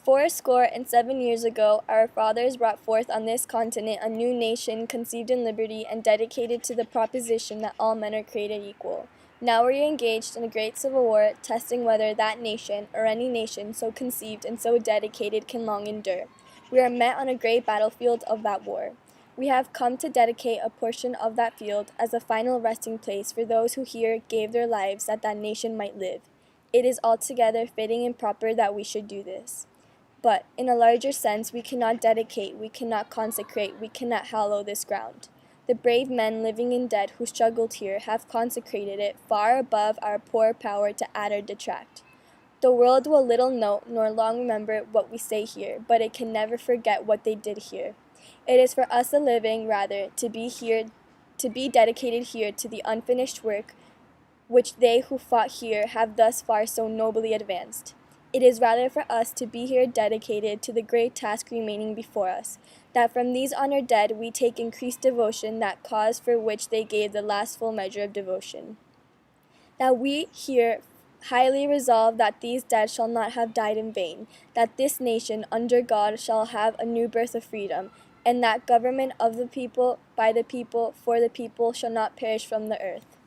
467 years ago, our fathers brought forth on this continent a new nation conceived in liberty and dedicated to the proposition that all men are created equal. Now we are engaged in a great civil war, testing whether that nation, or any nation so conceived and so dedicated, can long endure. We are met on a great battlefield of that war. We have come to dedicate a portion of that field as a final resting place for those who here gave their lives that that nation might live. It is altogether fitting and proper that we should do this. But, in a larger sense, we cannot dedicate, we cannot consecrate, we cannot hallow this ground. The brave men, living and dead, who struggled here, have consecrated it far above our poor power to add or detract. The world will little note nor long remember what we say here, but it can never forget what they did here. It is for us the living, rather, to be dedicated here to the unfinished work which they who fought here have thus far so nobly advanced. It is rather for us to be here dedicated to the great task remaining before us, that from these honored dead we take increased devotion, that cause for which they gave the last full measure of devotion. That we here highly resolve that these dead shall not have died in vain, that this nation under God shall have a new birth of freedom, and that government of the people, by the people, for the people shall not perish from the earth.